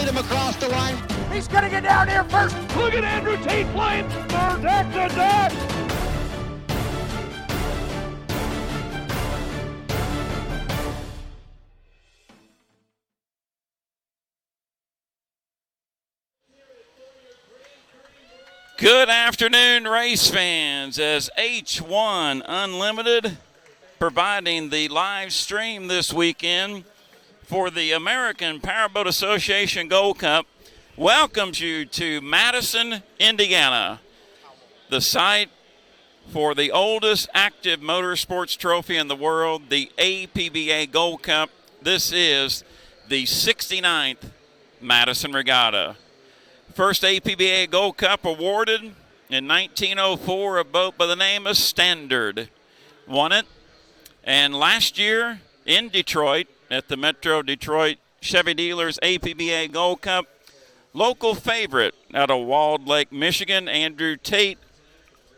him across the line. He's going to get down here first. Look at Andrew Tate flying. Third deck to deck. Good afternoon, race fans, as H1 Unlimited providing the live stream this weekend for the American Powerboat Association Gold Cup welcomes you to Madison, Indiana, the site for the oldest active motorsports trophy in the world, the APBA Gold Cup. This is the 69th Madison Regatta. First APBA Gold Cup awarded in 1904, a boat by the name of Standard won it. And last year in Detroit at the Metro Detroit Chevy Dealers APBA Gold Cup, local favorite out of Walled Lake, Michigan, Andrew Tate,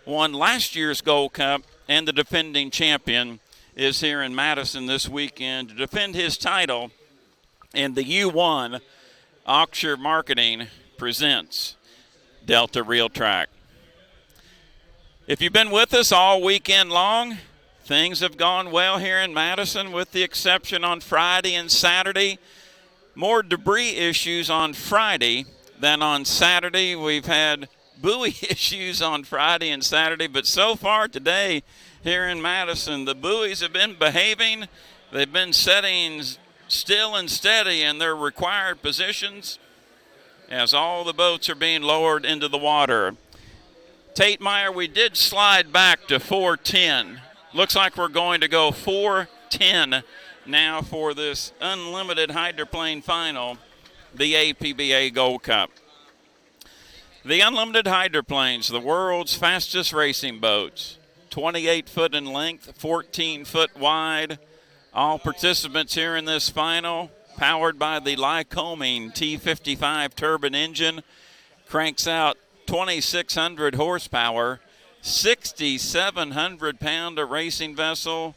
won last year's Gold Cup, and the defending champion is here in Madison this weekend to defend his title. And the U1 Auction Marketing presents Delta Real Track. If you've been with us all weekend long, things have gone well here in Madison, with the exception on Friday and Saturday. More debris issues on Friday than on Saturday. We've had buoy issues on Friday and Saturday, but so far today here in Madison, the buoys have been behaving. They've been setting still and steady in their required positions as all the boats are being lowered into the water. Tate Meyer, we did slide back to 410. Looks like we're going to go 410 now for this Unlimited Hydroplane final, the APBA Gold Cup. The Unlimited Hydroplanes, the world's fastest racing boats, 28 foot in length, 14 foot wide. All participants here in this final, powered by the Lycoming T55 turbine engine, cranks out 2,600 horsepower, 6,700-pounder racing vessel.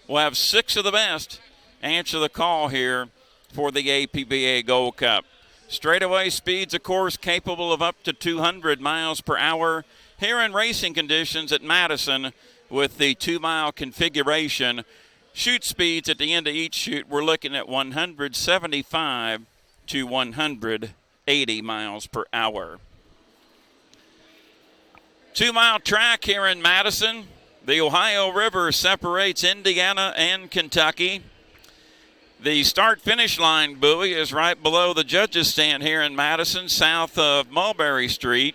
We'll have 6 of the best answer the call here for the APBA Gold Cup. Straightaway speeds, of course, capable of up to 200 miles per hour. Here in racing conditions at Madison with the 2-mile configuration, chute speeds at the end of each chute, we're looking at 175 to 180 miles per hour. 2-mile track here in Madison. The Ohio River separates Indiana and Kentucky. The start-finish line buoy is right below the judges' stand here in Madison, south of Mulberry Street.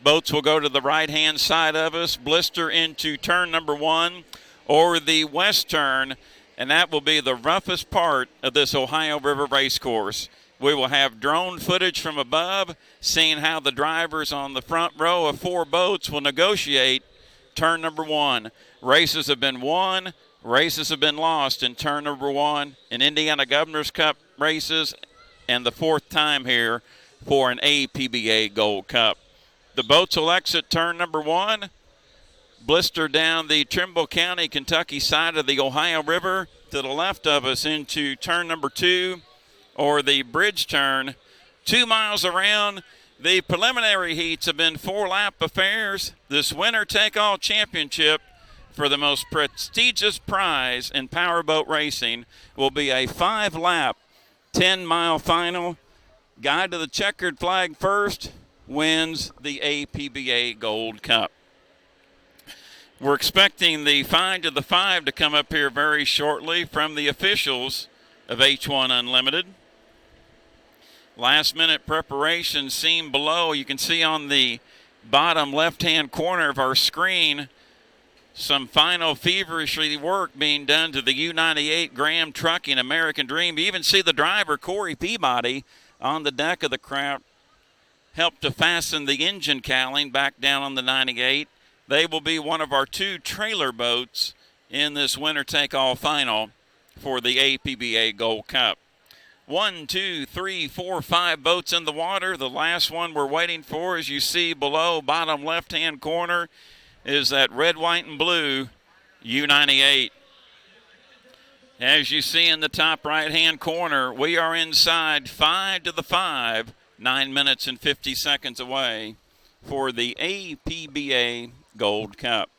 Boats will go to the right-hand side of us, blister into turn number 1, or the west turn, and that will be the roughest part of this Ohio River race course. We will have drone footage from above, seeing how the drivers on the front row of 4 boats will negotiate turn number 1. Races have been won, races have been lost in turn number 1 in Indiana Governor's Cup races, and the 4th time here for an APBA Gold Cup. The boats will exit turn number 1, blister down the Trimble County, Kentucky side of the Ohio River to the left of us into turn number 2, or the bridge turn. 2 miles around. The preliminary heats have been 4-lap affairs. This winner take all championship for the most prestigious prize in powerboat racing will be a 5-lap 10-mile final. Guy to the checkered flag first wins the APBA Gold Cup. We're expecting the 5 to the 5 to come up here very shortly from the officials of H1 Unlimited. Last minute preparation seen below. You can see on the bottom left-hand corner of our screen some final feverishly work being done to the U98 Graham Trucking American Dream. You even see the driver, Corey Peabody, on the deck of the craft, helped to fasten the engine cowling back down on the 98. They will be one of our 2 trailer boats in this winner-take-all final for the APBA Gold Cup. 1, 2, 3, 4, 5 boats in the water. The last one we're waiting for, as you see below, bottom left-hand corner, is that red, white, and blue U98. As you see in the top right-hand corner, we are inside 5 to the 5, 9 minutes and 50 seconds away for the APBA Gold Cup.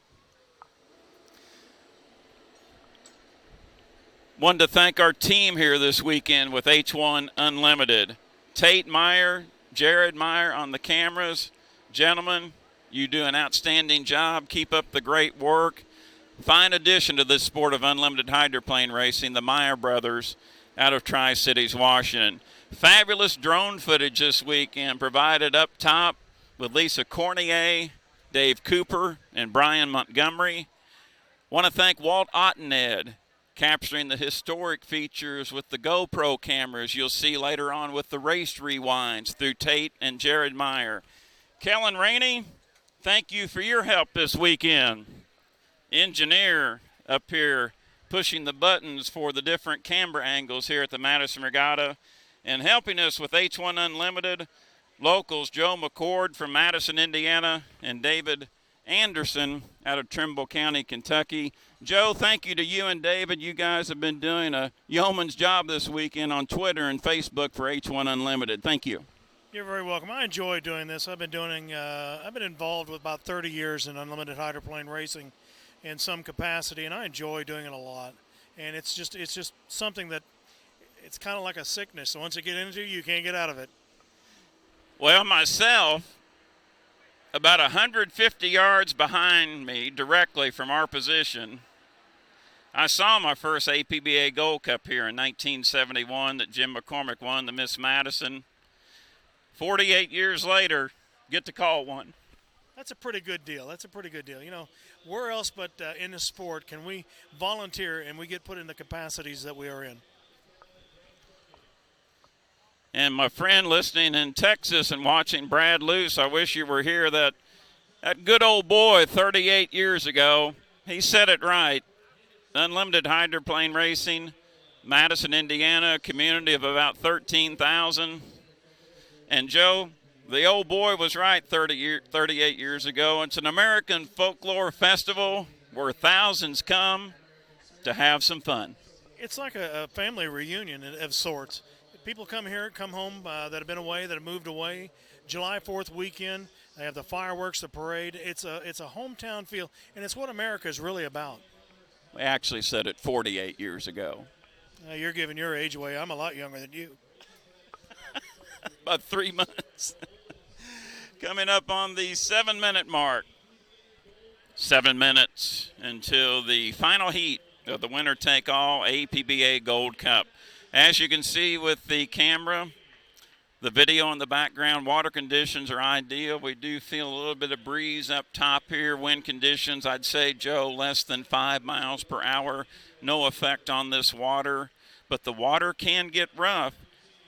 Wanted to thank our team here this weekend with H1 Unlimited. Tate Meyer, Jared Meyer on the cameras. Gentlemen, you do an outstanding job. Keep up the great work. Fine addition to this sport of unlimited hydroplane racing, the Meyer brothers out of Tri-Cities, Washington. Fabulous drone footage this weekend provided up top with Lisa Cornier, Dave Cooper, and Brian Montgomery. Want to thank Walt Ottened, capturing the historic features with the GoPro cameras you'll see later on with the race rewinds through Tate and Jared Meyer. Kellen Rainey, thank you for your help this weekend. Engineer up here pushing the buttons for the different camera angles here at the Madison Regatta, and helping us with H1 Unlimited locals Joe McCord from Madison, Indiana, and David Anderson out of Trimble County, Kentucky. Joe, thank you to you and David. You guys have been doing a yeoman's job this weekend on Twitter and Facebook for H1 Unlimited. Thank you. You're very welcome. I enjoy doing this. I've been involved with about 30 years in unlimited hydroplane racing in some capacity, and I enjoy doing it a lot. And it's just something that it's kind of like a sickness. So once you get into it, you can't get out of it. Well, myself, about 150 yards behind me, directly from our position, I saw my first APBA Gold Cup here in 1971 that Jim McCormick won, the Miss Madison. 48 years later, get to call one. That's a pretty good deal. You know, where else but in the sport can we volunteer and we get put in the capacities that we are in? And my friend listening in Texas and watching Brad Luce, I wish you were here. That good old boy 38 years ago, he said it right. Unlimited hydroplane racing, Madison, Indiana, a community of about 13,000. And Joe, the old boy was right 38 years ago. It's an American folklore festival where thousands come to have some fun. It's like a family reunion of sorts. People come here, come home that have been away, that have moved away. July 4th weekend, they have the fireworks, the parade. It's a hometown feel, and it's what America is really about. We actually said it 48 years ago. You're giving your age away. I'm a lot younger than you. About 3 months. Coming up on the 7-minute mark. 7 minutes until the final heat of the winner-take-all APBA Gold Cup. As you can see with the camera, the video in the background, water conditions are ideal. We do feel a little bit of breeze up top here. Wind conditions, I'd say, Joe, less than 5 miles per hour. No effect on this water, but the water can get rough.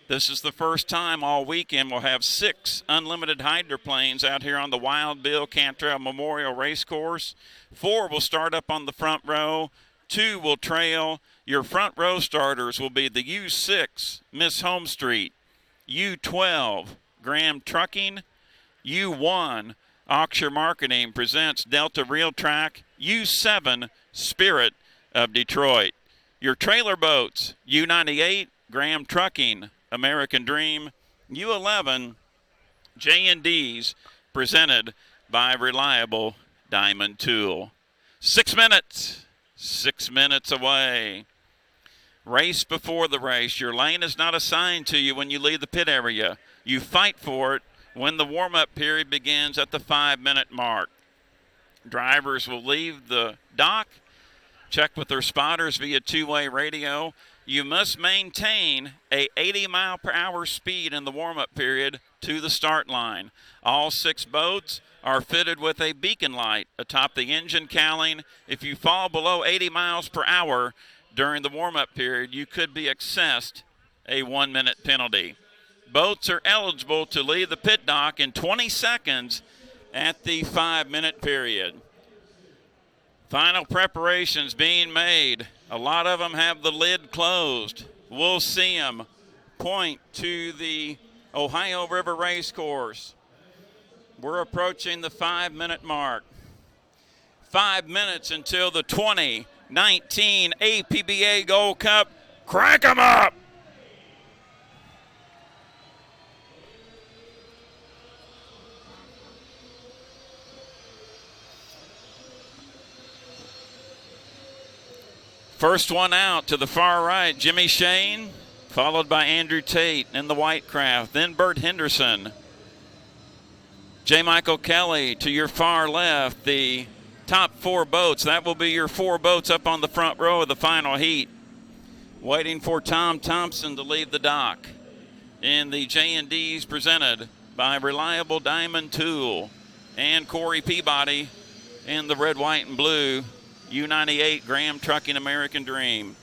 This is the first time all weekend we'll have 6 unlimited hydroplanes out here on the Wild Bill Cantrell Memorial Racecourse. 4 will start up on the front row. 2 will trail. Your front row starters will be the U6, Miss Home Street, U12, Graham Trucking, U1, Oxshire Marketing presents Delta Real Track, U7, Spirit of Detroit. Your trailer boats, U98, Graham Trucking, American Dream, U11, J&D's, presented by Reliable Diamond Tool. 6 minutes, 6 minutes away. Race before the race. Your lane is not assigned to you when you leave the pit area. You fight for it when the warm-up period begins at the 5-minute mark. Drivers will leave the dock, check with their spotters via two-way radio. You must maintain a 80-mile-per-hour speed in the warm-up period to the start line. All 6 boats are fitted with a beacon light atop the engine cowling. If you fall below 80 miles per hour during the warm-up period, you could be assessed a 1-minute penalty. Boats are eligible to leave the pit dock in 20 seconds at the 5-minute period. Final preparations being made. A lot of them have the lid closed. We'll see them point to the Ohio River Racecourse. We're approaching the 5-minute mark. 5 minutes until the 20, 2019 APBA Gold Cup. Crank 'em up! First one out to the far right, Jimmy Shane, followed by Andrew Tate in the white craft, then Bert Henderson. J. Michael Kelly to your far left, the top 4 boats. That will be your 4 boats up on the front row of the final heat. Waiting for Tom Thompson to leave the dock in the J&Ds presented by Reliable Diamond Tool and Corey Peabody in the red, white, and blue U98 Graham Trucking American Dream.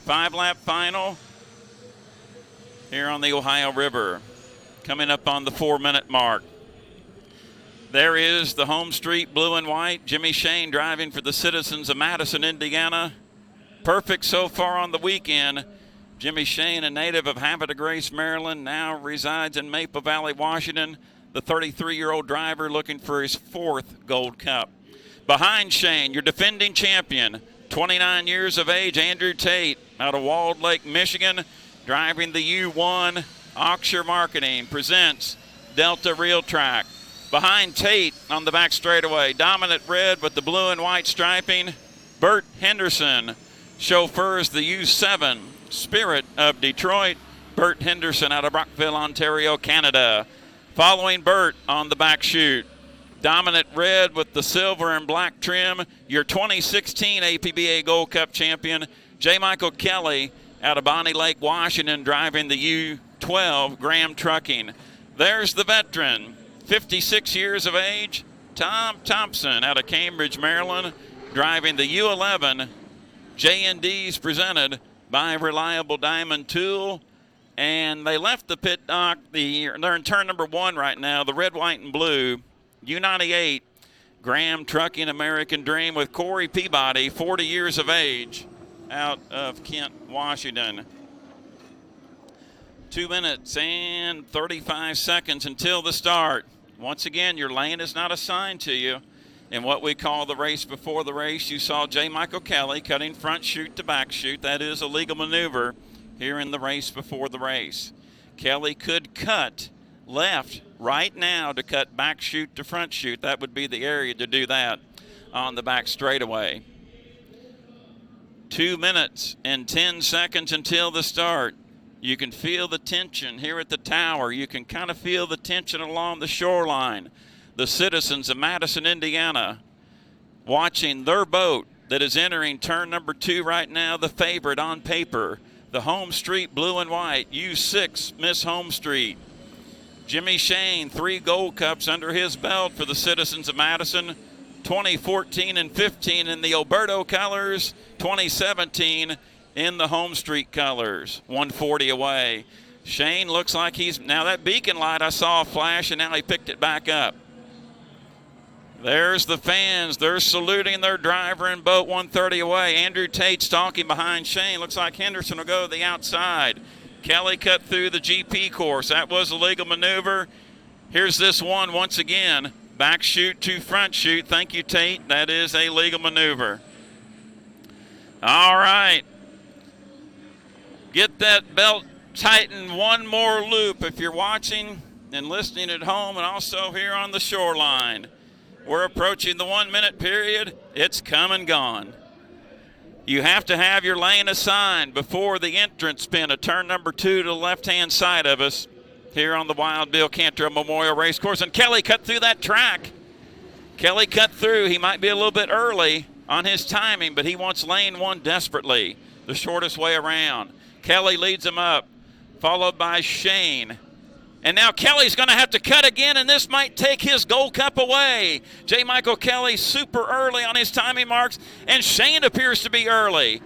5-lap final here on the Ohio River, coming up on the 4-minute mark. There is the home street blue and white. Jimmy Shane driving for the Citizens of Madison, Indiana. Perfect so far on the weekend. Jimmy Shane, a native of Havre de Grace, Maryland, now resides in Maple Valley, Washington. The 33-year-old driver looking for his 4th Gold Cup. Behind Shane, your defending champion, 29 years of age, Andrew Tate, out of Walled Lake, Michigan, driving the U1. Oxshire Marketing presents Delta Real Track. Behind Tate on the back straightaway, dominant red with the blue and white striping, Bert Henderson chauffeurs the U7 Spirit of Detroit. Bert Henderson out of Brockville, Ontario, Canada. Following Bert on the back chute, dominant red with the silver and black trim, your 2016 APBA Gold Cup champion, J. Michael Kelly out of Bonnie Lake, Washington, driving the U12 Graham Trucking. There's the veteran, 56 years of age, Tom Thompson out of Cambridge, Maryland, driving the U11 J&Ds presented by Reliable Diamond Tool. And they left the pit dock. They're in turn number 1 right now, the red, white, and blue U98 Graham Trucking American Dream with Corey Peabody, 40 years of age, out of Kent, Washington. 2 minutes and 35 seconds until the start. Once again, your lane is not assigned to you. In what we call the race before the race, you saw J. Michael Kelly cutting front chute to back chute. That is a legal maneuver here in the race before the race. Kelly could cut left right now to cut back chute to front chute. That would be the area to do that on the back straightaway. 2 minutes and 10 seconds until the start. You can feel the tension here at the tower. You can kind of feel the tension along the shoreline. The Citizens of Madison, Indiana, watching their boat that is entering turn number 2 right now, the favorite on paper, the Home Street blue and white, U6 Miss Home Street. Jimmy Shane, 3 Gold Cups under his belt for the Citizens of Madison, 2014 and 15 in the Alberto colors, 2017 in the Home Street colors. 140 away. Shane looks like now that beacon light I saw flash, and now he picked it back up. There's the fans. They're saluting their driver in boat, 130 away. Andrew Tate stalking behind Shane. Looks like Henderson will go to the outside. Kelly cut through the GP course. That was a legal maneuver. Here's this one once again. Back chute to front chute. Thank you, Tate. That is a legal maneuver. All right. Get that belt tightened one more loop if you're watching and listening at home, and also here on the shoreline. We're approaching the 1 minute period. It's come and gone. You have to have your lane assigned before the entrance pin of turn number 2 to the left-hand side of us here on the Wild Bill Cantrell Memorial Racecourse. And Kelly cut through that track. Kelly cut through. He might be a little bit early on his timing, but he wants lane 1 desperately, the shortest way around. Kelly leads him up, followed by Shane. And now Kelly's going to have to cut again, and this might take his Gold Cup away. J. Michael Kelly super early on his timing marks, and Shane appears to be early.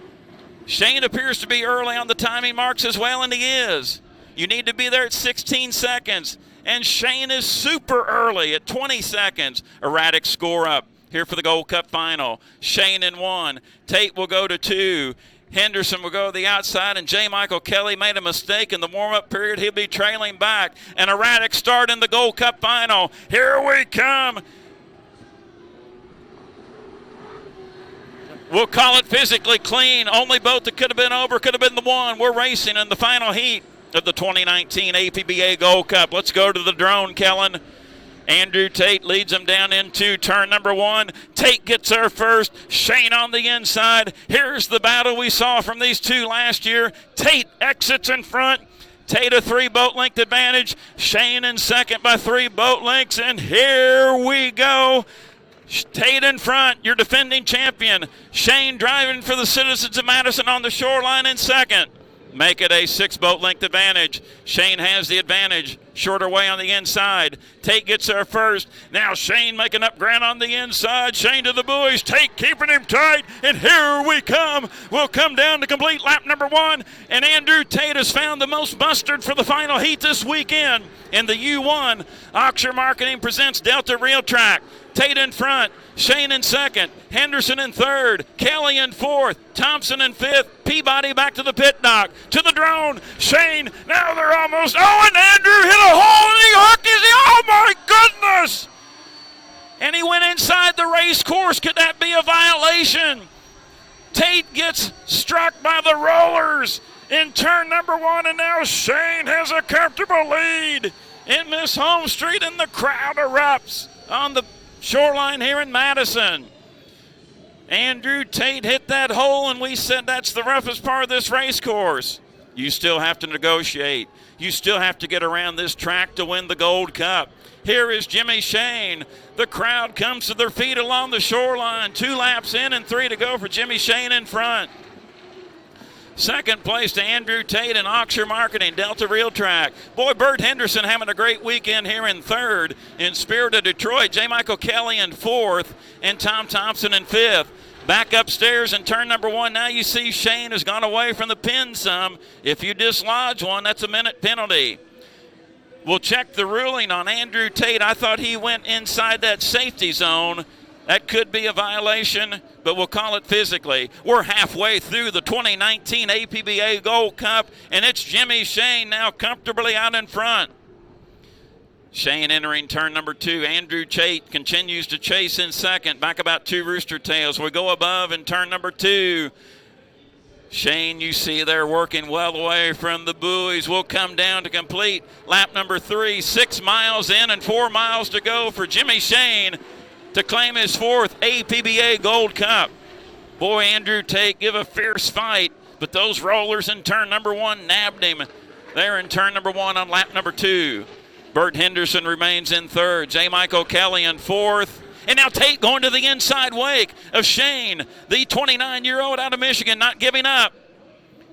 Shane appears to be early on the timing marks as well, and he is. You need to be there at 16 seconds, and Shane is super early at 20 seconds. Erratic score up here for the Gold Cup final. Shane in 1. Tate will go to 2. Henderson will go to the outside, and J. Michael Kelly made a mistake in the warm-up period. He'll be trailing back. An erratic start in the Gold Cup final. Here we come. We'll call it physically clean. Only boat that could have been over could have been the one. We're racing in the final heat of the 2019 APBA Gold Cup. Let's go to the drone, Kellen. Andrew Tate leads them down into turn number 1. Tate gets there first. Shane on the inside. Here's the battle we saw from these two last year. Tate exits in front. Tate a 3 boat length advantage. Shane in second by 3 boat lengths. And here we go. Tate in front, your defending champion. Shane driving for the citizens of Madison on the shoreline in second. Make it a 6 boat length advantage. Shane has the advantage. Shorter way on the inside. Tate gets there first. Now Shane making up ground on the inside. Shane to the buoys. Tate keeping him tight. And here we come. We'll come down to complete lap number 1. And Andrew Tate has found the most mustard for the final heat this weekend. In the U1, Oxford Marketing presents Delta Rail Track. Tate in front, Shane in second, Henderson in third, Kelly in fourth, Thompson in fifth, Peabody back to the pit dock, to the drone, Shane, now they're almost, oh, and Andrew hit a hole and he hooked his, oh my goodness! And he went inside the race course. Could that be a violation? Tate gets struck by the rollers in turn number 1, and now Shane has a comfortable lead in Miss Home Street, and the crowd erupts on the shoreline here in Madison. Andrew Tate hit that hole, and we said that's the roughest part of this race course. You still have to negotiate. You still have to get around this track to win the Gold Cup. Here is Jimmy Shane. The crowd comes to their feet along the shoreline. 2 laps in and 3 to go for Jimmy Shane in front. Second place to Andrew Tate and Oxford Marketing, Delta Rail Track. Boy, Bert Henderson having a great weekend here in third. In Spirit of Detroit, J. Michael Kelly in fourth, and Tom Thompson in fifth. Back upstairs in turn number 1, now you see Shane has gone away from the pin some. If you dislodge one, that's a minute penalty. We'll check the ruling on Andrew Tate. I thought he went inside that safety zone. That could be a violation, but we'll call it physically. We're halfway through the 2019 APBA Gold Cup, and it's Jimmy Shane now comfortably out in front. Shane entering turn number 2. Andrew Tate continues to chase in second. Back about 2 rooster tails. We go above in turn number 2. Shane, you see they're working well away from the buoys. We'll come down to complete lap number 3. 6 miles in and 4 miles to go for Jimmy Shane to claim his 4th APBA Gold Cup. Boy, Andrew Tate give a fierce fight, but those rollers in turn number 1 nabbed him. They're in turn number 1 on lap number 2. Bert Henderson remains in third. J. Michael Kelly in fourth. And now Tate going to the inside wake of Shane, the 29-year-old out of Michigan, not giving up.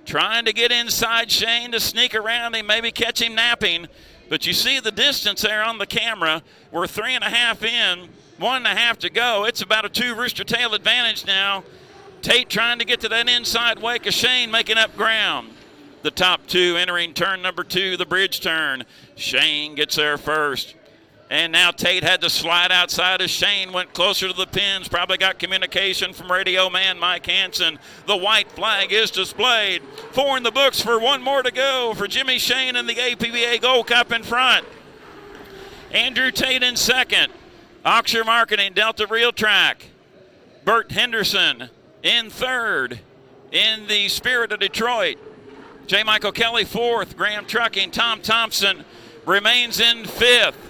Trying to get inside Shane to sneak around him, maybe catch him napping. But you see the distance there on the camera. We're 3.5 in. 1.5 to go. It's about a 2 rooster tail advantage now. Tate trying to get to that inside wake of Shane, making up ground. The top 2 entering turn number 2, the bridge turn. Shane gets there first. And now Tate had to slide outside as Shane went closer to the pins. Probably got communication from radio man Mike Hansen. The white flag is displayed. 4 in the books for 1 more to go for Jimmy Shane and the APBA Gold Cup in front. Andrew Tate in second. Oxford Marketing, Delta Rail Track. Bert Henderson in third. In the Spirit of Detroit, J. Michael Kelly fourth. Graham Trucking, Tom Thompson remains in fifth.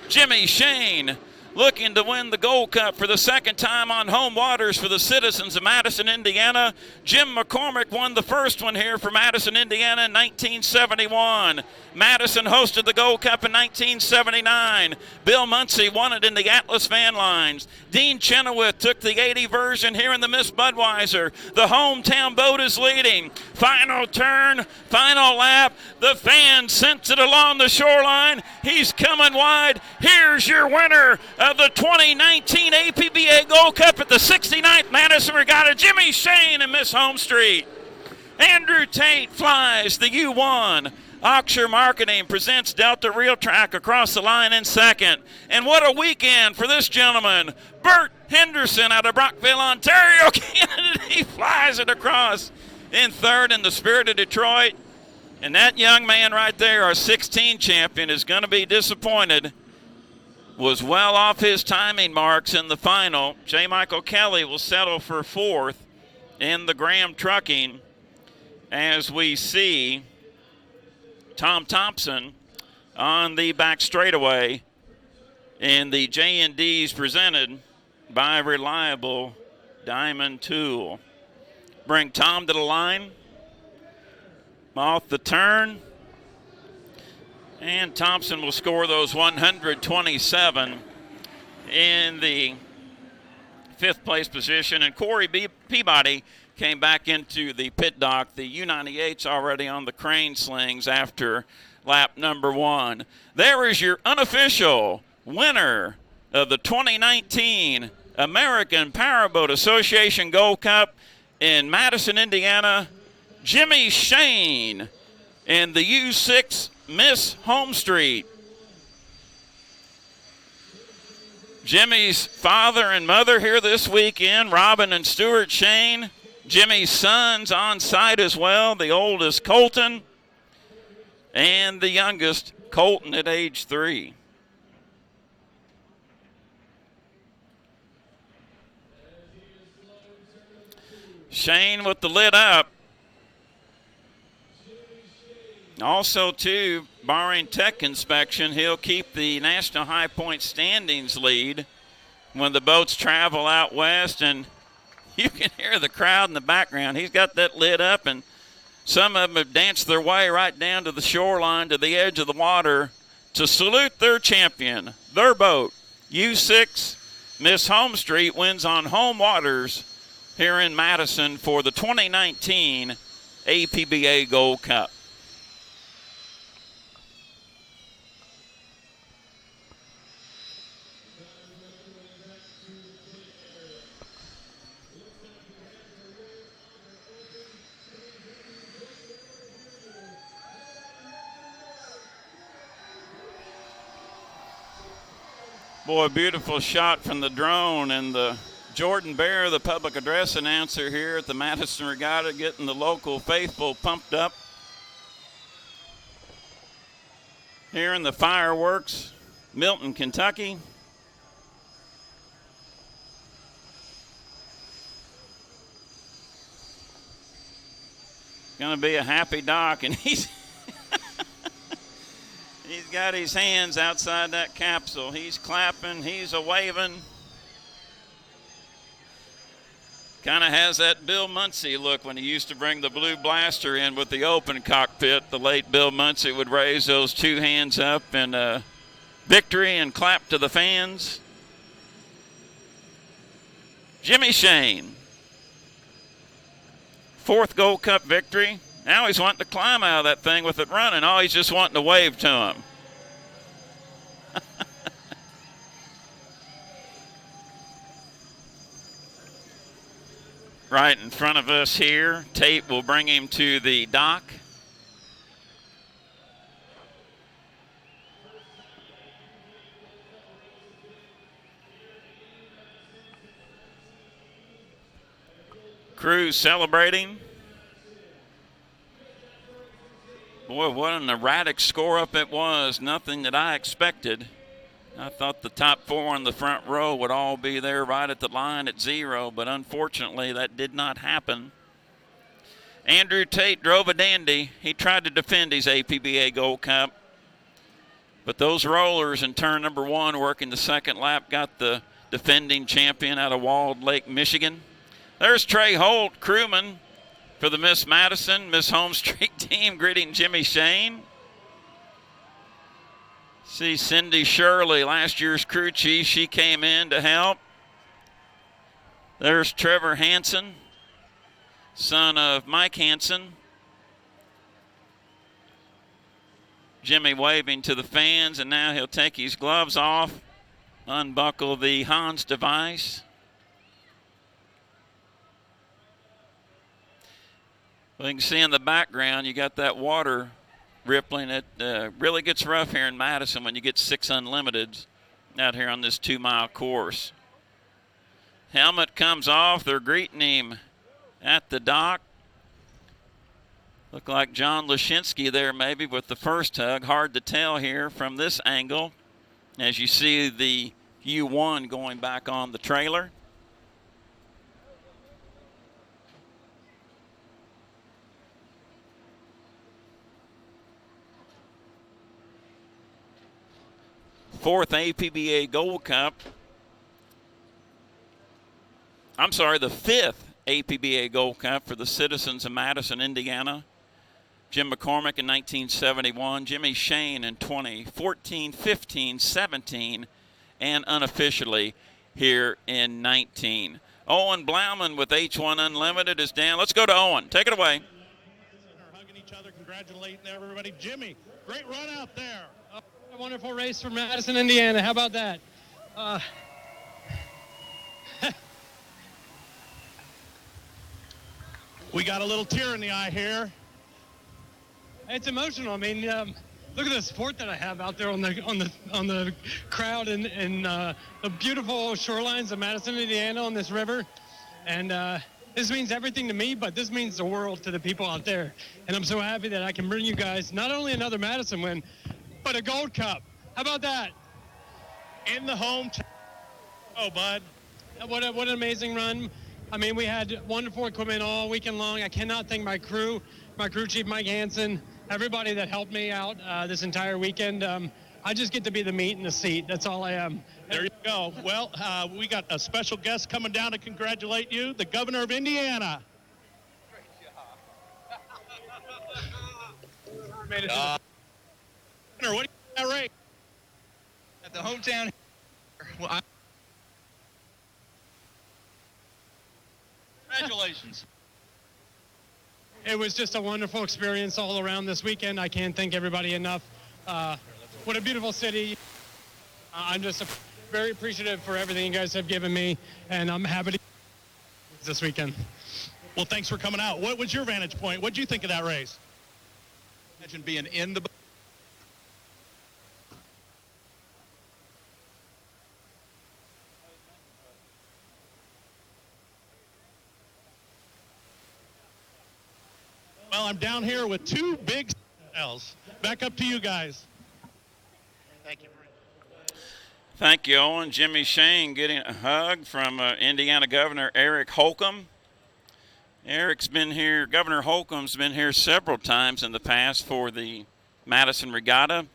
Jimmy Shane looking to win the Gold Cup for the 2nd time on home waters for the citizens of Madison, Indiana. Jim McCormick won the first one here for Madison, Indiana in 1971. Madison hosted the Gold Cup in 1979. Bill Muncie won it in the Atlas Van Lines. Dean Chenoweth took the 80 version here in the Miss Budweiser. The hometown boat is leading. Final turn, final lap. The fans sense it along the shoreline. He's coming wide. Here's your winner of the 2019 APBA Gold Cup at the 69th Madison Regatta, Jimmy Shane and Miss Home Street. Andrew Tate flies the U1. Oxford Marketing presents Delta Rail Track across the line in second. And what a weekend for this gentleman. Bert Henderson out of Brockville, Ontario, Canada. He flies it across in third in the Spirit of Detroit. And that young man right there, our 16 champion, is going to be disappointed. Was well off his timing marks in the final. J. Michael Kelly will settle for 4th. in the Graham Trucking as we see Tom Thompson on the back straightaway in the J&Ds presented by Reliable Diamond Tool. Bring Tom to the line. Off the turn. And Thompson will score those 127 in the 5th place position. And Corey Peabody came back into the pit dock. The U98's already on the crane slings after lap number 1. There is your unofficial winner of the 2019 American Powerboat Association Gold Cup in Madison, Indiana, Jimmy Shane in the U6 Miss Home Street. Jimmy's father and mother here this weekend, Robin and Stuart Shane. Jimmy's sons on site as well, the oldest Colton and the youngest Colton at age 3. Shane with the lid up. Also, too, barring tech inspection, he'll keep the National High Point standings lead when the boats travel out west, and you can hear the crowd in the background. He's got that lid up, and some of them have danced their way right down to the shoreline, to the edge of the water, to salute their champion, their boat. U6 Miss Home Street wins on home waters here in Madison for the 2019 APBA Gold Cup. Boy, beautiful shot from the drone, and the Jordan Bear, the public address announcer here at the Madison Regatta, getting the local faithful pumped up. Here in the fireworks, Milton, Kentucky. Gonna be a happy Doc, and he's he's got his hands outside that capsule. He's clapping, he's a-waving. Kind of has that Bill Muncie look when he used to bring the Blue Blaster in with the open cockpit. The late Bill Muncie would raise those two hands up in victory and clap to the fans. Jimmy Shane, 4th Gold Cup victory. Now he's wanting to climb out of that thing with it running. Oh, he's just wanting to wave to him. Right in front of us here, Tate will bring him to the dock. Crew celebrating. Boy, what an erratic score up it was. Nothing that I expected. I thought the top 4 in the front row would all be there right at the line at 0, but unfortunately that did not happen. Andrew Tate drove a dandy. He tried to defend his APBA Gold Cup, but those rollers in turn number 1 working the second lap got the defending champion out of Walled Lake, Michigan. There's Trey Holt, crewman for the Miss Madison, Miss Home Street team, greeting Jimmy Shane. See Cindy Shirley, last year's crew chief. She came in to help. There's Trevor Hansen, son of Mike Hansen. Jimmy waving to the fans, and now he'll take his gloves off, unbuckle the Hans device. Well, you can see in the background, you got that water rippling. It really gets rough here in Madison when you get 6 Unlimiteds out here on this 2-mile course. Helmet comes off. They're greeting him at the dock. Look like John Lashinsky there maybe with the first hug. Hard to tell here from this angle as you see the U1 going back on the trailer. fourth APBA Gold Cup. I'm sorry, the fifth APBA Gold Cup for the citizens of Madison, Indiana. Jim McCormick in 1971, Jimmy Shane in 2014, 15, 17, and unofficially here in 19. Owen Blauman with H1 Unlimited is down. Let's go to Owen. Take it away. Hugging each other, congratulating everybody. Jimmy, great run out there. A wonderful race for Madison, Indiana. How about that? We got a little tear in the eye here. It's emotional. I mean, look at the support that I have out there on the crowd and the beautiful shorelines of Madison, Indiana on this river. And this means everything to me, but this means the world to the people out there. And I'm so happy that I can bring you guys not only another Madison win, but a Gold Cup. How about that? In the home. Oh, bud. What an amazing run. I mean, we had wonderful equipment all weekend long. I cannot thank my crew chief, Mike Hansen, everybody that helped me out this entire weekend. I just get to be the meat and the seat. That's all I am. There you go. Well, we got a special guest coming down to congratulate you, the governor of Indiana. Made it Governor, what do you think of that race? At the hometown. Well, congratulations. It was just a wonderful experience all around this weekend. I can't thank everybody enough. What a beautiful city. I'm just very appreciative for everything you guys have given me, and I'm happy to this weekend. Well, thanks for coming out. What was your vantage point? What did you think of that race? Imagine being in the Well, I'm down here with two big L's. Back up to you guys. Thank you. Thank you, Owen. Jimmy Shane getting a hug from Indiana Governor Eric Holcomb. Eric's been here, Governor Holcomb's been here several times in the past for the Madison Regatta.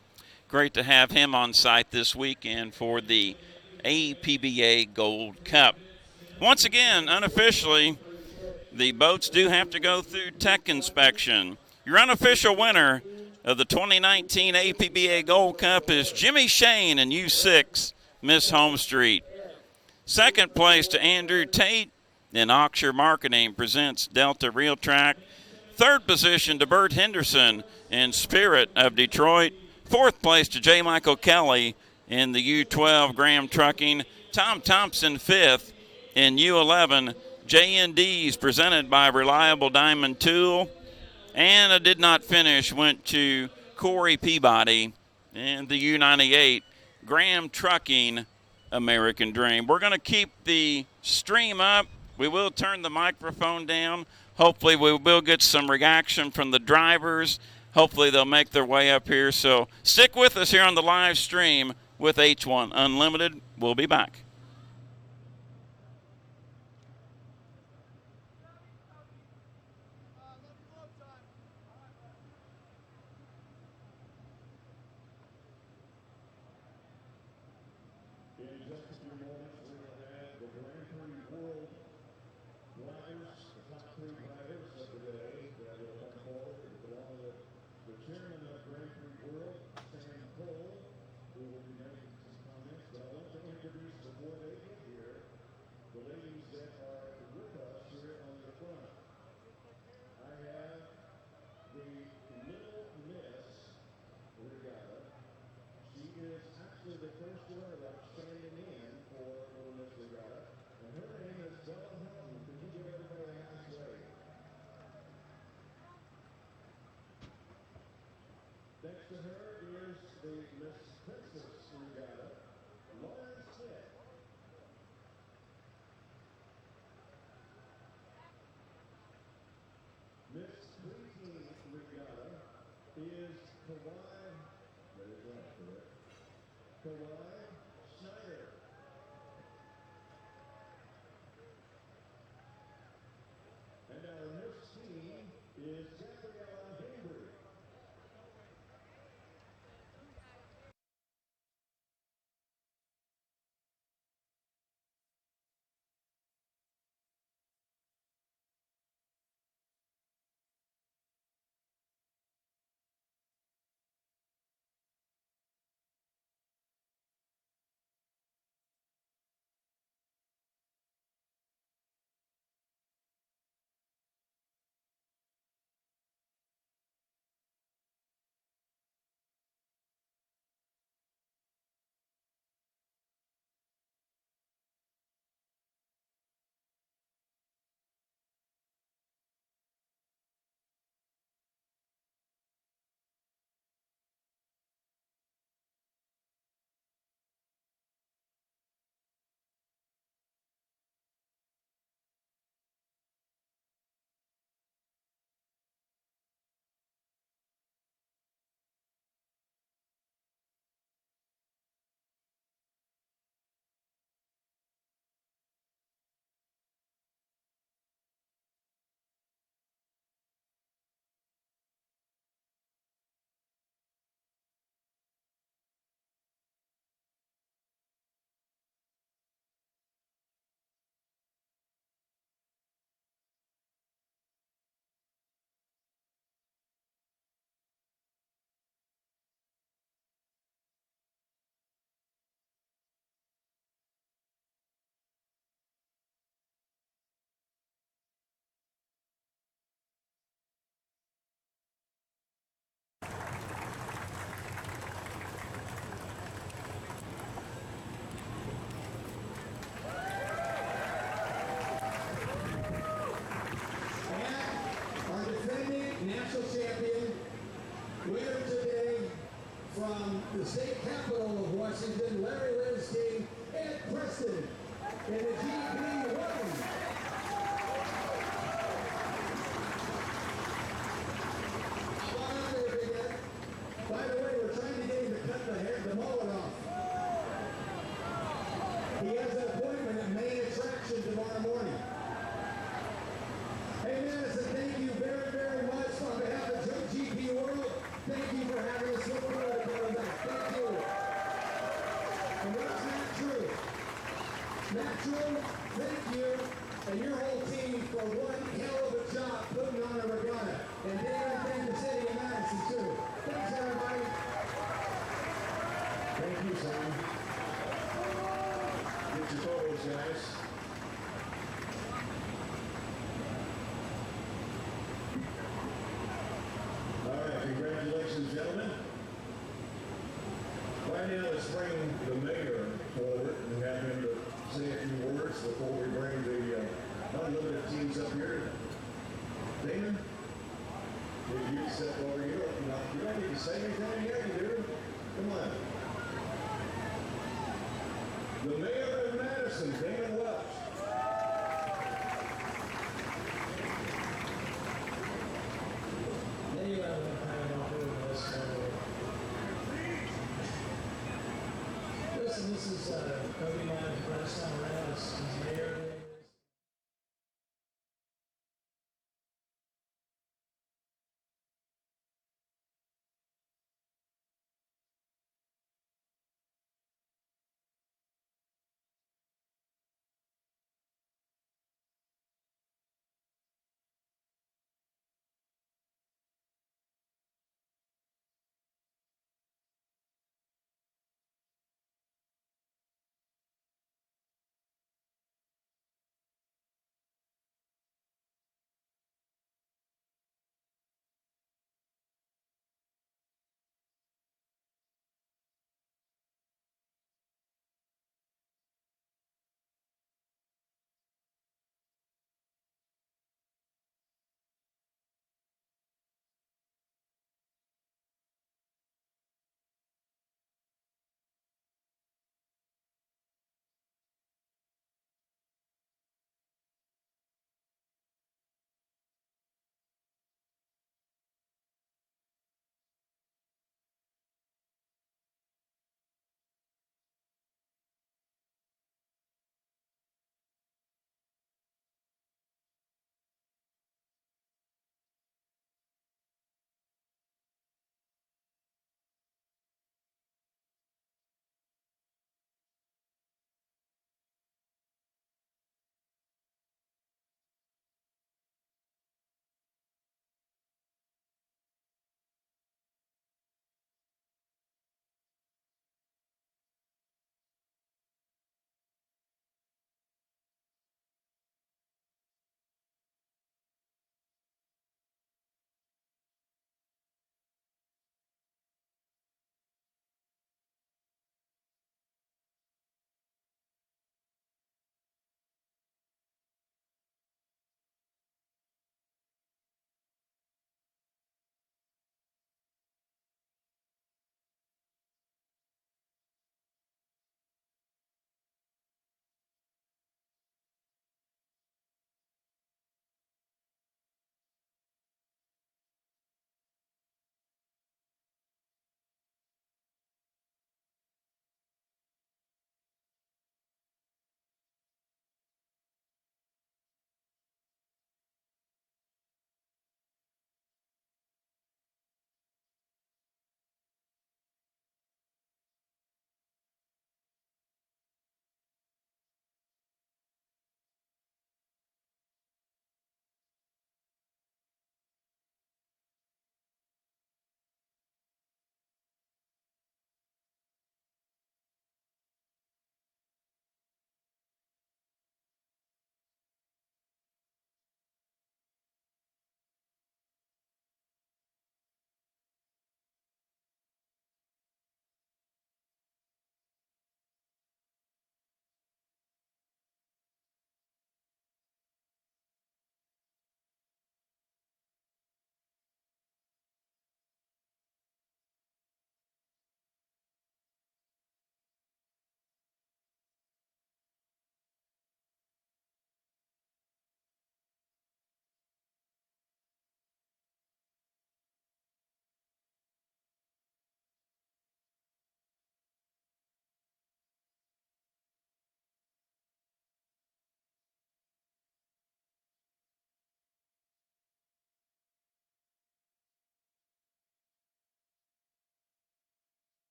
Great to have him on site this weekend for the APBA Gold Cup. Once again, unofficially, the boats do have to go through tech inspection. Your unofficial winner of the 2019 APBA Gold Cup is Jimmy Shane in U6, Miss Home Street. Second place to Andrew Tate in Oxshire Marketing presents Delta Real Track. Third position to Bert Henderson in Spirit of Detroit. Fourth place to J. Michael Kelly in the U12 Graham Trucking. Tom Thompson fifth in U11 J&Ds presented by Reliable Diamond Tool. And a did not finish went to Corey Peabody in the U98 Graham Trucking American Dream. We're going to keep the stream up. We will turn the microphone down. Hopefully we will get some reaction from the drivers. Hopefully they'll make their way up here. So stick with us here on the live stream with H1 Unlimited. We'll be back. Next to her is the Miss Princess Regatta, Lauren Smith. Miss Preteen Regatta is Kawhi, Kawhi Schneider. And our Miss Team is Gabriella Hayward. state capital of Washington, Larry Linsky, and Preston in the GP1. By the way, we're trying to get him to cut the mullet off. He has an appointment at Main Attraction tomorrow morning. Hey, Madison, thank you very, very much on behalf of GP World. Thank you for having us look forward to coming back. Thank you. And what's Matt True? Matt True, thank you and your whole team for one hell of a job putting on a regatta. And Dan, thank the city of Madison, too. Thanks, everybody. Thank you, son. Get your photos, guys. All right, congratulations, gentlemen. Right now, let's bring the mayor forward and have him to say a few words before we bring the Unlimited teams up here. Damon, if you step over here, you don't need to say anything yet, you do. Come on. The mayor of Madison, Damon Welch. Listen, this is Cody Madison, first time around. This is Mayor.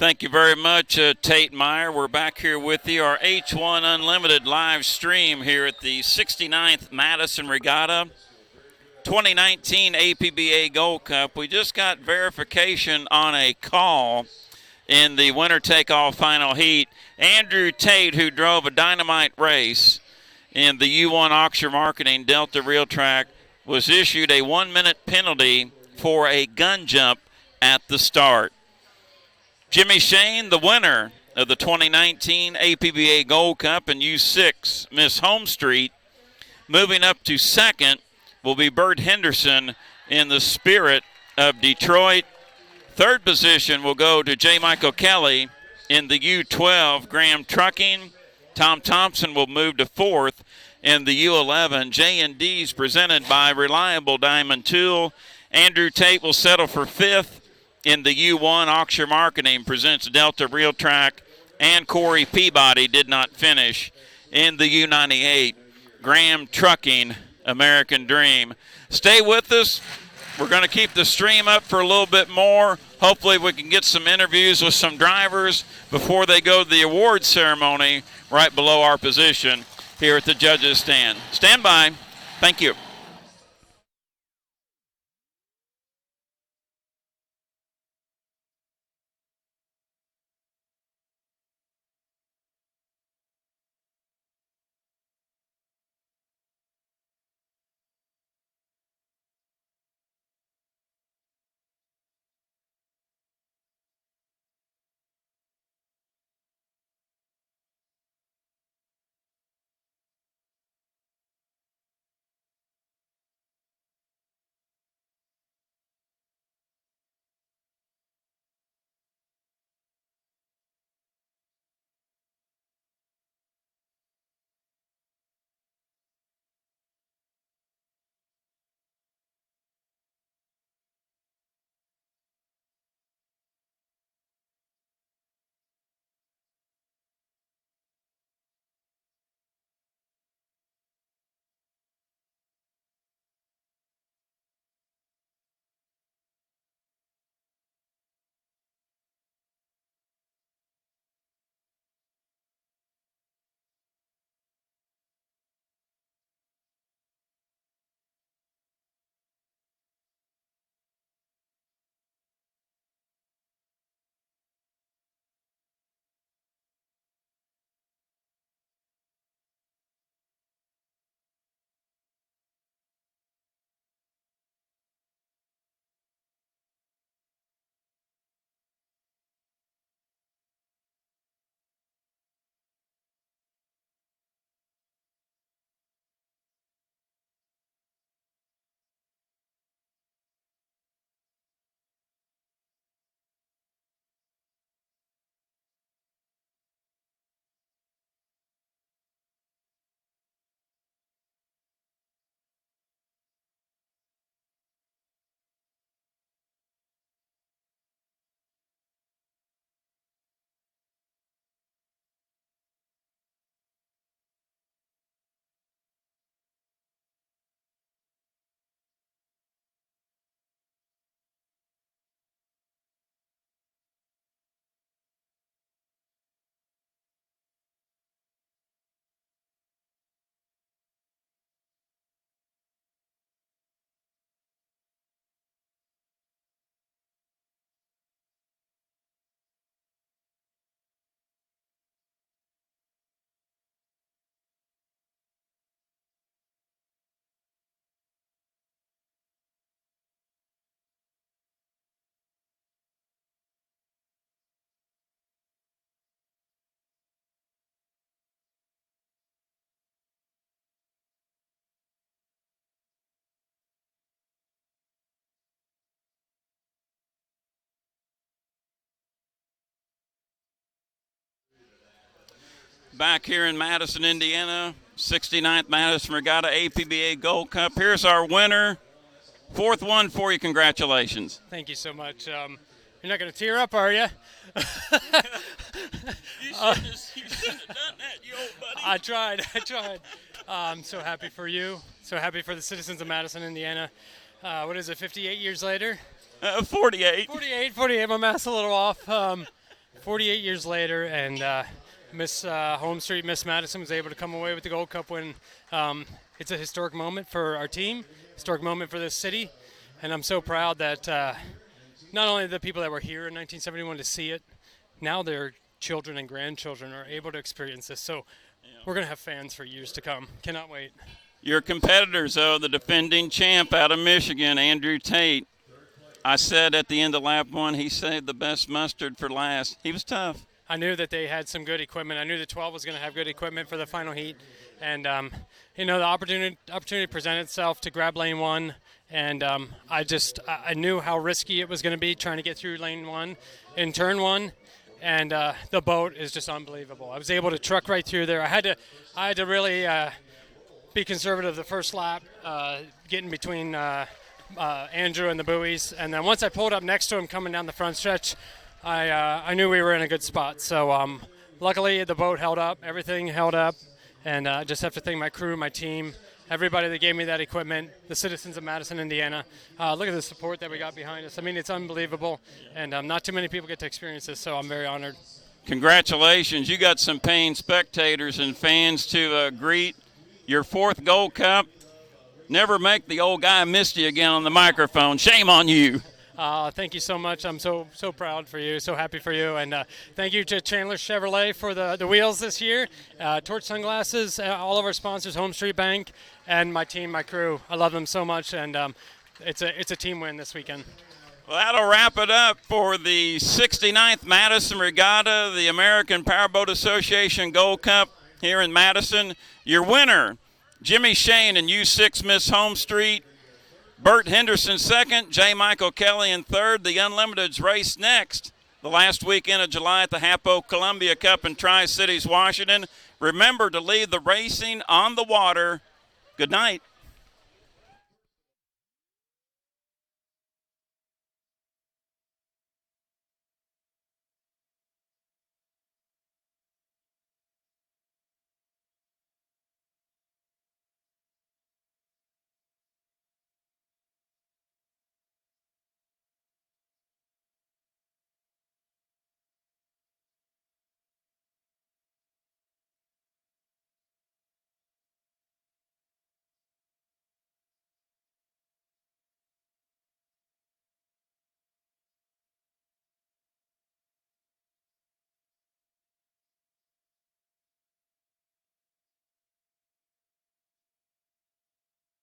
Thank you very much, Tate Meyer. We're back here with you, our H1 Unlimited live stream here at the 69th Madison Regatta 2019 APBA Gold Cup. We just got verification on a call in the winner take-all final heat. Andrew Tate, who drove a dynamite race in the U1 Oxford Marketing Delta Real Track, was issued a 1-minute penalty for a gun jump at the start. Jimmy Shane, the winner of the 2019 APBA Gold Cup in U6, Miss Home Street. Moving up to second will be Bert Henderson in the Spirit of Detroit. Third position will go to J. Michael Kelly in the U12 Graham Trucking. Tom Thompson will move to fourth in the U11 J&Ds presented by Reliable Diamond Tool. Andrew Tate will settle for fifth in the U1 Oxford Marketing presents Delta Real Track, and Corey Peabody did not finish in the U98 Graham Trucking American Dream. Stay with us. We're going to keep the stream up for a little bit more. Hopefully we can get some interviews with some drivers before they go to the awards ceremony right below our position here at the judges' stand. Stand by. Thank you. Back here in Madison, Indiana, 69th Madison Regatta APBA Gold Cup. Here's our winner. Fourth one for you. Congratulations. Thank you so much. You're not going to tear up, are you? You shouldn't have done that, you old buddy. I tried. I'm so happy for you. So happy for the citizens of Madison, Indiana. What is it, 58 years later? 48. 48, my math's a little off. 48 years later, and Miss Home Street, Miss Madison was able to come away with the Gold Cup win. It's a historic moment for our team, historic moment for this city, and I'm so proud that not only the people that were here in 1971 to see it, now their children and grandchildren are able to experience this. So we're going to have fans for years to come. Cannot wait. Your competitors, though, the defending champ out of Michigan, Andrew Tate. I said at the end of lap 1, he saved the best mustard for last. He was tough. I knew that they had some good equipment. I knew the 12 was going to have good equipment for the final heat. And, the opportunity presented itself to grab lane 1. And I knew how risky it was going to be trying to get through lane 1 in turn 1. And the boat is just unbelievable. I was able to truck right through there. I had to really be conservative the first lap, getting between Andrew and the buoys. And then once I pulled up next to him coming down the front stretch, I knew we were in a good spot. So luckily the boat held up, everything held up, and I just have to thank my crew, my team, everybody that gave me that equipment, the citizens of Madison, Indiana. Look at the support that we got behind us. I mean, it's unbelievable, and not too many people get to experience this, so I'm very honored. Congratulations. You got some paying spectators and fans to greet. Your 4th Gold Cup. Never make the old guy miss you again on the microphone. Shame on you. Thank you so much. I'm so proud for you, so happy for you. And thank you to Chandler Chevrolet for the wheels this year, Torch Sunglasses, all of our sponsors, Home Street Bank, and my team, my crew. I love them so much, and it's a team win this weekend. Well, that'll wrap it up for the 69th Madison Regatta, the American Powerboat Association Gold Cup here in Madison. Your winner, Jimmy Shane in U6 Miss Home Street. Bert Henderson second, J. Michael Kelly in third. The Unlimiteds race next, the last weekend of July at the Hapo Columbia Cup in Tri-Cities, Washington. Remember to leave the racing on the water. Good night.